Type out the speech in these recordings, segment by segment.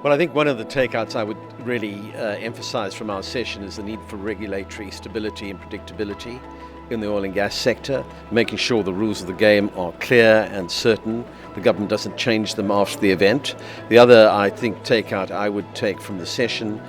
Well, I think one of the takeouts I would really emphasize from our session is the need for regulatory stability and predictability in the oil and gas sector, making sure the rules of the game are clear and certain. The government doesn't change them after the event. The other, I think, takeout I would take from the session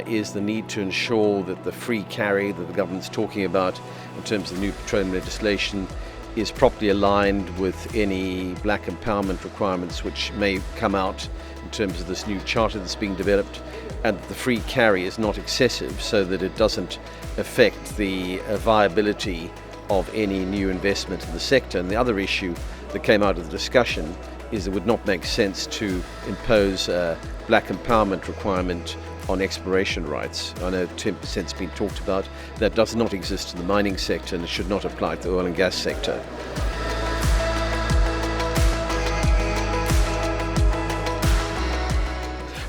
is the need to ensure that the free carry that the government's talking about in terms of the new petroleum legislation is properly aligned with any black empowerment requirements which may come out in terms of this new charter that's being developed, and that the free carry is not excessive so that it doesn't affect the viability of any new investment in the sector. And the other issue that came out of the discussion is it would not make sense to impose a black empowerment requirement on exploration rights. I know 10% has been talked about. That does not exist in the mining sector, and it should not apply to the oil and gas sector.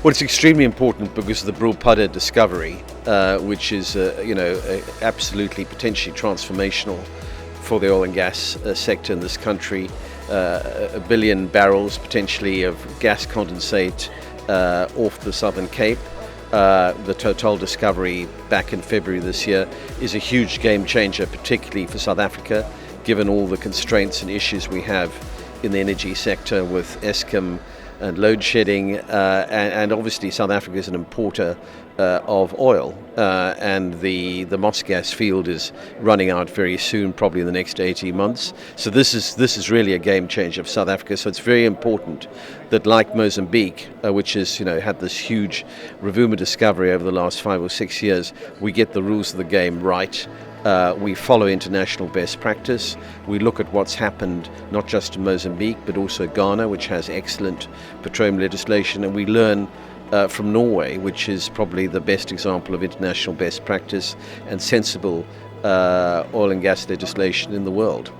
Well, it's extremely important because of the Brulpadda discovery, which is absolutely potentially transformational for the oil and gas sector in this country. 1 billion barrels potentially of gas condensate off the Southern Cape. The Total discovery back in February this year is a huge game changer, particularly for South Africa, given all the constraints and issues we have in the energy sector with Eskom and load shedding, and obviously South Africa is an importer of oil, and the Moss gas field is running out very soon, probably in the next 18 months. So this is really a game changer for South Africa. So it's very important that, like Mozambique, which has had this huge Rovuma discovery over the last 5 or 6 years, we get the rules of the game right. We follow international best practice. We look at what's happened not just in Mozambique but also Ghana, which has excellent petroleum legislation, and we learn from Norway, which is probably the best example of international best practice and sensible oil and gas legislation in the world.